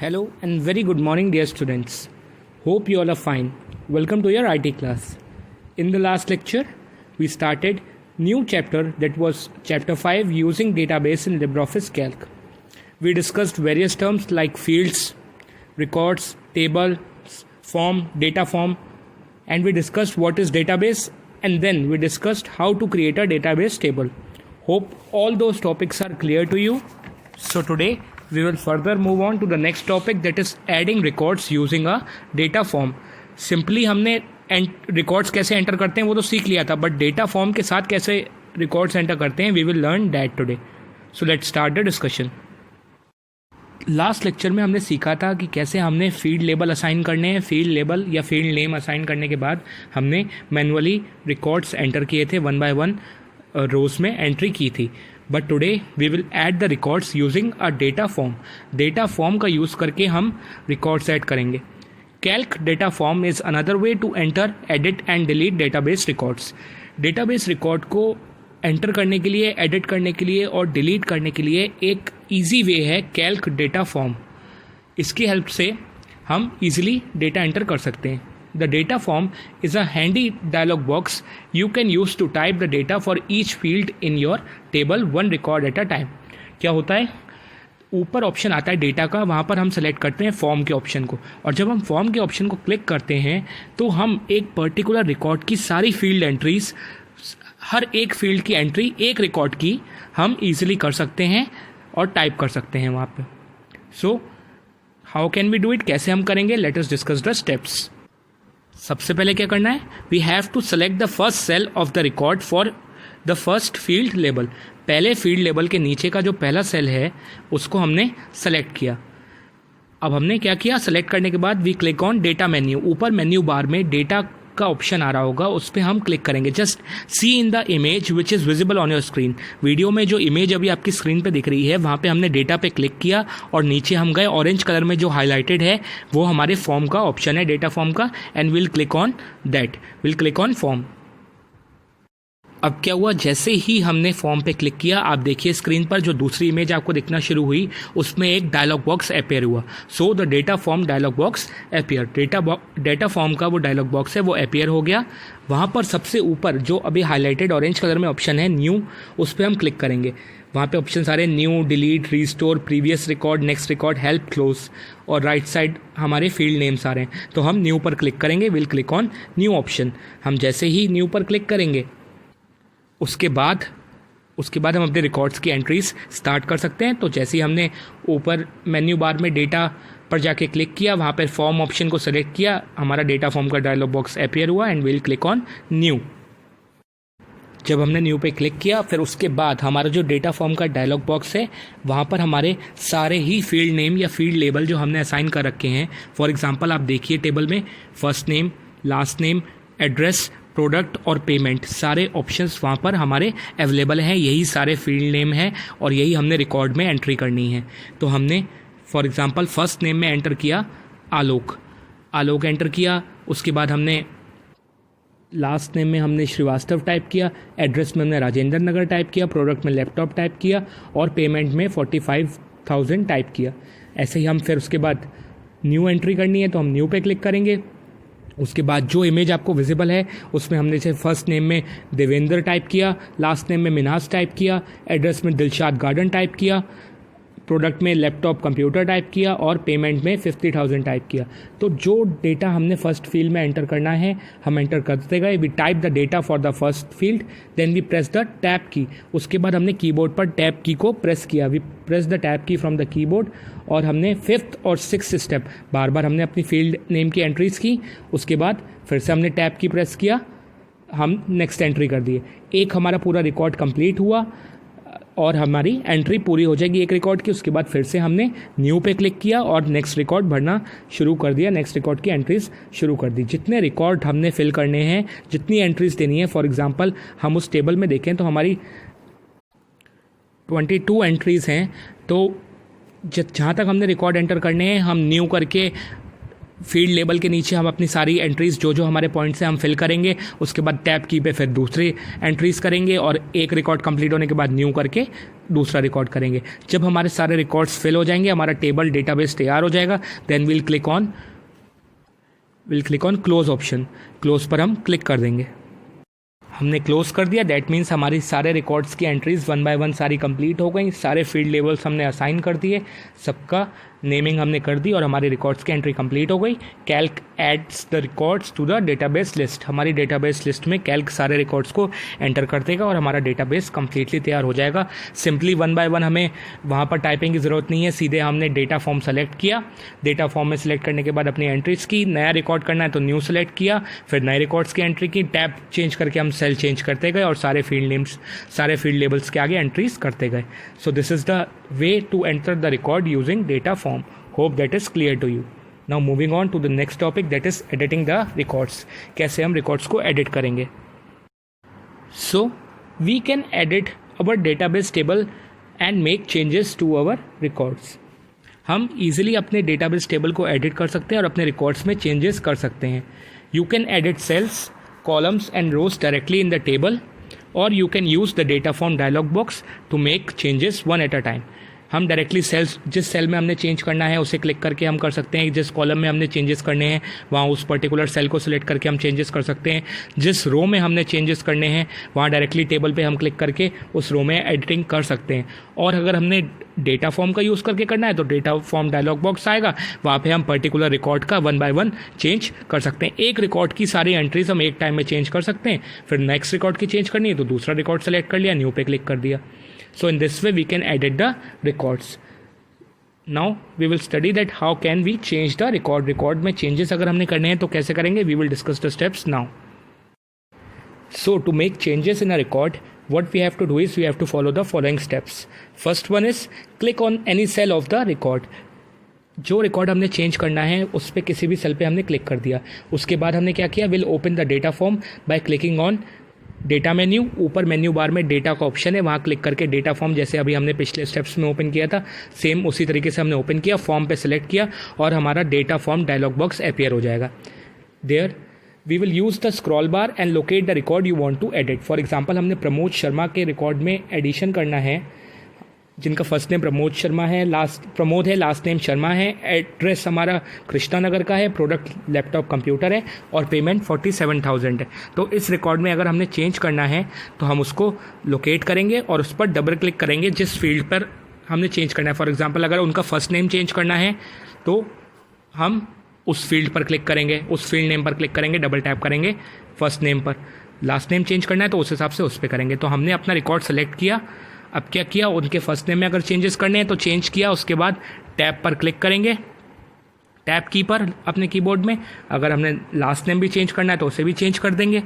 Hello and very good morning, dear students. Hope you all are fine. Welcome to your IT class. In the last lecture, we started new chapter, that was chapter 5, using database in LibreOffice Calc. We discussed various terms like fields, records, tables, form, data form, and we discussed what is database, and then we discussed how to create a database table. Hope all those topics are clear to you. So today we will further move on to the next topic, that is adding records using a data form. Simply हमने records कैसे enter करते हैं वो तो सीख लिया था, but data form के साथ कैसे records enter करते हैं we will learn that today. So let's start the discussion. Last lecture में हमने सीखा था कि कैसे हमने फील्ड लेबल असाइन करने हैं. फील्ड लेबल या फील्ड नेम असाइन करने के बाद हमने मैनुअली रिकॉर्ड्स एंटर किए थे, वन बाय वन रोज में एंट्री की थी. But today we will add the records using a data form. Data form का यूज़ करके हम रिकॉर्ड्स ऐड करेंगे. Calc data form is another way to enter, edit and delete database records. Database record को enter करने के लिए, edit करने के लिए और डिलीट करने के लिए एक ईजी वे है कैल्क डेटा फॉर्म. इसकी हेल्प से हम ईजिली डेटा एंटर कर सकते हैं. The data form is a handy dialog box you can use to type the data for each field in your table, one record at a time. क्या होता है, ऊपर ऑप्शन आता है डेटा का, वहाँ पर हम सेलेक्ट करते हैं फॉर्म के ऑप्शन को, और जब हम फॉर्म के ऑप्शन को क्लिक करते हैं तो हम एक पर्टिकुलर रिकॉर्ड की सारी फील्ड एंट्रीज, हर एक फील्ड की एंट्री एक रिकॉर्ड की हम ईजिली कर सकते हैं और टाइप कर सकते हैं वहाँ पे. So how can we do it, कैसे हम करेंगे, let us discuss the steps. सबसे पहले क्या करना है, we have to select the first cell of the record for the first field label. पहले फील्ड लेबल के नीचे का जो पहला सेल है उसको हमने सेलेक्ट किया. अब हमने क्या किया, सेलेक्ट करने के बाद we click on data menu. ऊपर मेन्यू बार में डेटा का ऑप्शन आ रहा होगा, उस पर हम क्लिक करेंगे. Just see in the image which is visible on your screen. Video में जो इमेज अभी आपकी स्क्रीन पे दिख रही है वहाँ पे हमने डेटा पे क्लिक किया और नीचे हम गए, ऑरेंज कलर में जो हाईलाइटेड है वो हमारे फॉर्म का ऑप्शन है, डेटा फॉर्म का, and will click on that, will click on form. अब क्या हुआ, जैसे ही हमने फॉर्म पे क्लिक किया, आप देखिए स्क्रीन पर जो दूसरी इमेज आपको दिखना शुरू हुई उसमें एक डायलॉग बॉक्स अपेयर हुआ. So the data form dialog box appear. Data form का वो डायलॉग बॉक्स है वो अपेयर हो गया. वहाँ पर सबसे ऊपर जो अभी हाईलाइटेड ऑरेंज कलर में ऑप्शन है न्यू, उस पर हम क्लिक करेंगे. वहाँ पे ऑप्शन सारे new, delete, restore, previous record, next record, help, close, और राइट साइड हमारे फील्ड नेम्स आ रहे हैं. तो हम न्यू पर क्लिक करेंगे, will click on new option. हम जैसे ही न्यू पर क्लिक करेंगे उसके बाद हम अपने रिकॉर्ड्स की एंट्रीज स्टार्ट कर सकते हैं. तो जैसे ही हमने ऊपर मेन्यू बार में डेटा पर जाके क्लिक किया, वहाँ पर फॉर्म ऑप्शन को सेलेक्ट किया, हमारा डेटा फॉर्म का डायलॉग बॉक्स अपेयर हुआ and will click on new. जब हमने न्यू पे क्लिक किया, फिर उसके बाद हमारा जो डेटा फॉर्म का डायलॉग बॉक्स है वहाँ पर हमारे सारे ही फील्ड नेम या फील्ड लेबल जो हमने असाइन कर रखे हैं, फॉर एग्जांपल आप देखिए टेबल में first name, last name, address, product और पेमेंट, सारे ऑप्शंस वहाँ पर हमारे अवेलेबल हैं. यही सारे फील्ड नेम हैं और यही हमने रिकॉर्ड में एंट्री करनी है. तो हमने फॉर एग्जांपल फर्स्ट नेम में एंटर किया आलोक एंटर किया. उसके बाद हमने लास्ट नेम में हमने श्रीवास्तव टाइप किया, एड्रेस में हमने राजेंद्र नगर टाइप किया, प्रोडक्ट में लैपटॉप टाइप किया और पेमेंट में 45,000 टाइप किया. ऐसे ही हम फिर उसके बाद न्यू एंट्री करनी है तो हम न्यू पे क्लिक करेंगे. उसके बाद जो इमेज आपको विजिबल है उसमें हमने जैसे फर्स्ट नेम में देवेंद्र टाइप किया, लास्ट नेम में मिन्हास टाइप किया, एड्रेस में दिलशाद गार्डन टाइप किया, प्रोडक्ट में लैपटॉप कंप्यूटर टाइप किया और पेमेंट में 50,000 टाइप किया. तो जो डेटा हमने फर्स्ट फील्ड में एंटर करना है हम एंटर करते गए. We type the data for the first field, then we press the tab key. उसके बाद हमने कीबोर्ड पर टैब की को प्रेस किया. वी प्रेस द टैब की फ्रॉम द कीबोर्ड और हमने फिफ्थ और सिक्स्थ स्टेप बार बार हमने अपनी फील्ड नेम की एंट्रीज की. उसके बाद फिर से हमने टैब की प्रेस किया, हम नेक्स्ट एंट्री कर दिए. एक हमारा पूरा रिकॉर्ड कंप्लीट हुआ और हमारी एंट्री पूरी हो जाएगी एक रिकॉर्ड की. उसके बाद फिर से हमने न्यू पे क्लिक किया और नेक्स्ट रिकॉर्ड भरना शुरू कर दिया, नेक्स्ट रिकॉर्ड की एंट्रीज शुरू कर दी. जितने रिकॉर्ड हमने फिल करने हैं, जितनी एंट्रीज देनी है, फॉर एग्जांपल हम उस टेबल में देखें तो हमारी 22 एंट्रीज हैं. तो जहाँ तक हमने रिकॉर्ड एंटर करने हैं हम न्यू करके फील्ड लेबल के नीचे हम अपनी सारी एंट्रीज़ जो हमारे पॉइंट्स हैं हम फिल करेंगे। उसके बाद टैब की पे फिर दूसरी एंट्रीज़ करेंगे और एक रिकॉर्ड कंप्लीट होने के बाद न्यू करके दूसरा रिकॉर्ड करेंगे। जब हमारे सारे रिकॉर्ड्स फिल हो जाएंगे, हमारा टेबल डेटाबेस तैयार हो जाएगा, then will click on close option. Close पर हम क्लिक कर देंगे। हमने क्लोज कर दिया, दैट मीन्स हमारी सारे रिकॉर्ड्स की एंट्रीज 1 बाय 1 सारी कंप्लीट हो गई। सारे फील्ड लेवल्स हमने असाइन कर दिए, सबका नेमिंग हमने कर दी और हमारी रिकॉर्ड्स की एंट्री कंप्लीट हो गई। Calc adds the records to the database list. हमारी डेटाबेस लिस्ट में कैल्क सारे रिकॉर्ड्स को एंटर कर देगा और हमारा डेटाबेस कंप्लीटली तैयार हो जाएगा। सिंपली 1 बाय 1 हमें वहाँ पर टाइपिंग की ज़रूरत नहीं है, सीधे हमने डेटा फॉर्म सेलेक्ट किया। डेटा फॉर्म में सेलेक्ट करने के बाद अपनी एंट्रीज की, नया रिकॉर्ड करना है तो न्यू सेलेक्ट किया, फिर नए रिकॉर्ड्स की एंट्री की, टैब चेंज करके हम सेल चेंज करते गए और सारे फील्ड नेम्स, सारे फील्ड लेबल्स के आगे एंट्रीज करते गए। So this is the way to enter the record using data form. Hope that is clear to you. Now moving on to the next topic, that is editing the records. कैसे हम records को edit करेंगे? So we can edit our database table and make changes to our records. हम easily अपने database table को edit कर सकते हैं और अपने records में changes कर सकते हैं. You can edit cells, columns and rows directly in the table, or you can use the data form dialog box to make changes one at a time. हम डायरेक्टली सेल्स, जिस cell में हमने change करना है उसे click करके हम कर सकते हैं। जिस कॉलम में हमने चेंजेस करने हैं वहाँ उस पर्टिकुलर सेल को सिलेक्ट करके हम चेंजेस कर सकते हैं। जिस रो में हमने चेंजेस करने हैं वहाँ डायरेक्टली टेबल पे हम क्लिक करके उस रो में एडिटिंग कर सकते हैं। और अगर हमने डेटा फॉर्म का यूज़ करके करना है तो डेटा फॉर्म डायलॉग बॉक्स आएगा, वहाँ पे हम पर्टिकुलर रिकॉर्ड का 1 बाय 1 चेंज कर सकते हैं। एक रिकॉर्ड की सारी एंट्रीज हम एक टाइम में चेंज कर सकते हैं। फिर नेक्स्ट रिकॉर्ड की चेंज करनी है तो दूसरा रिकॉर्ड सेलेक्ट कर लिया, न्यू पे क्लिक कर दिया। So in this way we can edit the records. Now we will study that how can we change the record. Record में changes अगर हमने करने हैं तो कैसे करेंगे, we will discuss the steps now. So to make changes in a record, what we have to do is we have to follow the following steps. First one is click on any cell of the record. जो record हमने change करना है उस पर किसी भी cell पे हमने क्लिक कर दिया। उसके बाद हमने क्या किया, will open the data form by clicking on data menu. ऊपर मेन्यू बार में डेटा का ऑप्शन है, वहाँ क्लिक करके डेटा फॉर्म जैसे अभी हमने पिछले स्टेप्स में ओपन किया था सेम उसी तरीके से हमने ओपन किया, फॉर्म पे सिलेक्ट किया और हमारा data form dialog box appear हो जाएगा। There we will use the scroll bar and locate the record you want to edit. For example हमने प्रमोद शर्मा के रिकॉर्ड में एडिशन करना है, जिनका फर्स्ट नेम प्रमोद शर्मा है, प्रमोद है, लास्ट नेम शर्मा है, एड्रेस हमारा कृष्णा नगर का है, प्रोडक्ट लैपटॉप कंप्यूटर है और पेमेंट 47,000 है। तो इस रिकॉर्ड में अगर हमने चेंज करना है तो हम उसको लोकेट करेंगे और उस पर डबल क्लिक करेंगे जिस फील्ड पर हमने चेंज करना है। फॉर एग्जांपल अगर उनका फर्स्ट नेम चेंज करना है तो हम उस फील्ड पर क्लिक करेंगे, उस फील्ड नेम पर क्लिक करेंगे, डबल टैप करेंगे फर्स्ट नेम पर। लास्ट नेम चेंज करना है तो उस हिसाब से उस पर करेंगे। तो हमने अपना रिकॉर्ड सेलेक्ट किया। अब क्या किया, उनके फर्स्ट नेम में अगर चेंजेस करने हैं तो चेंज किया, उसके बाद टैब पर क्लिक करेंगे, टैब की पर अपने कीबोर्ड में। अगर हमने लास्ट नेम भी चेंज करना है तो उसे भी चेंज कर देंगे।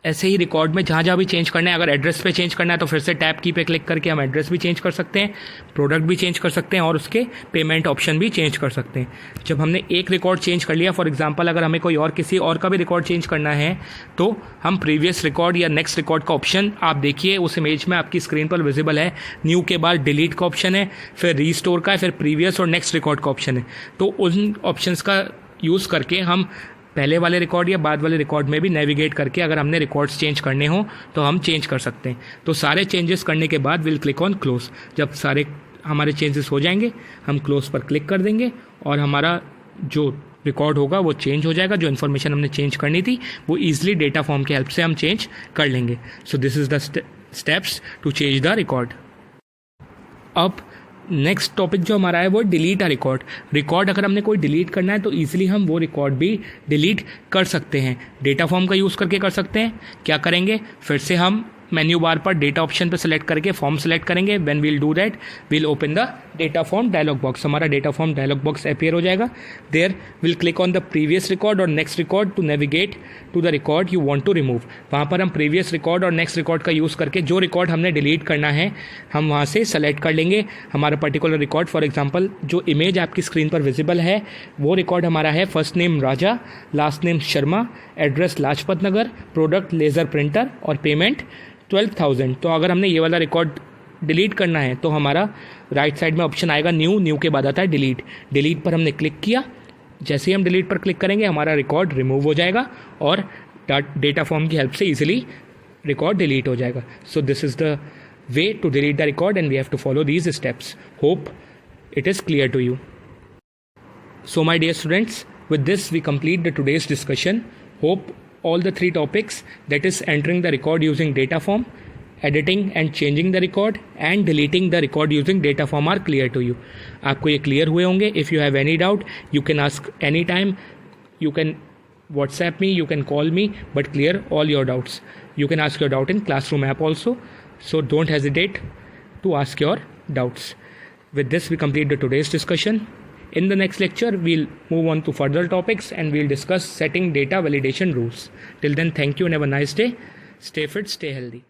ऐसे ही रिकॉर्ड में जहाँ जहाँ भी चेंज करना है, अगर एड्रेस पे चेंज करना है तो फिर से टैब की पे क्लिक करके हम एड्रेस भी चेंज कर सकते हैं, प्रोडक्ट भी चेंज कर सकते हैं और उसके पेमेंट ऑप्शन भी चेंज कर सकते हैं। जब हमने एक रिकॉर्ड चेंज कर लिया, फॉर एग्जांपल अगर हमें कोई और किसी और का भी रिकॉर्ड चेंज करना है तो हम प्रीवियस रिकॉर्ड या नेक्स्ट रिकॉर्ड का ऑप्शन आप देखिए उस इमेज में आपकी स्क्रीन पर विजिबल है। न्यू के बाद डिलीट का ऑप्शन है, फिर रीस्टोर का है, फिर प्रीवियस और नेक्स्ट रिकॉर्ड का ऑप्शन है। तो उन ऑप्शंस का यूज़ करके हम पहले वाले रिकॉर्ड या बाद वाले रिकॉर्ड में भी नेविगेट करके अगर हमने रिकॉर्ड्स चेंज करने हो तो हम चेंज कर सकते हैं। तो सारे चेंजेस करने के बाद विल क्लिक ऑन क्लोज। जब सारे हमारे चेंजेस हो जाएंगे हम क्लोज पर क्लिक कर देंगे और हमारा जो रिकॉर्ड होगा वो चेंज हो जाएगा। जो इन्फॉर्मेशन हमने चेंज करनी थी वो ईजिली डेटा फॉर्म की हेल्प से हम चेंज कर लेंगे। So this is the steps to change the record. अब नेक्स्ट टॉपिक जो हमारा है वो डिलीट अ रिकॉर्ड। रिकॉर्ड अगर हमने कोई डिलीट करना है तो ईजिली हम वो रिकॉर्ड भी डिलीट कर सकते हैं। डेटा फॉर्म का यूज़ करके कर सकते हैं। क्या करेंगे, फिर से हम मेन्यू बार पर डेटा ऑप्शन पर सेलेक्ट करके फॉर्म सेलेक्ट करेंगे। When we'll do that will open the data form dialog box. हमारा data form dialog box appear हो जाएगा। There will click on the previous record और next record to navigate to the record you want to remove. वहाँ पर हम previous record और next record का use करके जो रिकॉर्ड हमने डिलीट करना है हम वहाँ से सेलेक्ट कर लेंगे हमारा पर्टिकुलर रिकॉर्ड। फॉर एग्जाम्पल जो इमेज आपकी स्क्रीन पर विजिबल है वो रिकॉर्ड हमारा है first name Raja, last name Sharma, address Lajpat Nagar, product laser printer और पेमेंट 12,000। तो अगर हमने ये वाला रिकॉर्ड डिलीट करना है तो हमारा राइट साइड में ऑप्शन आएगा न्यू, न्यू के बाद आता है डिलीट। डिलीट पर हमने क्लिक किया जैसे ही हम डिलीट पर क्लिक करेंगे हमारा रिकॉर्ड रिमूव हो जाएगा और डेटा फॉर्म की हेल्प से ईजिली रिकॉर्ड डिलीट हो जाएगा. सो this is the way to delete the record and we have to follow these steps. Hope it is clear to you. So my dear students, with this we complete the today's discussion. Hope all the three topics, that is entering the record using data form, editing and changing the record and deleting the record using data form are clear to you. आपको ये clear हुए होंगे. If you have any doubt you can ask anytime. You can WhatsApp me, you can call me, but clear all your doubts. You can ask your doubt in Classroom app also. So don't hesitate to ask your doubts. With this we complete the today's discussion. In the next lecture we'll move on to further topics and we'll discuss setting data validation rules. Till then, thank you and have a nice day. Stay fit, stay healthy.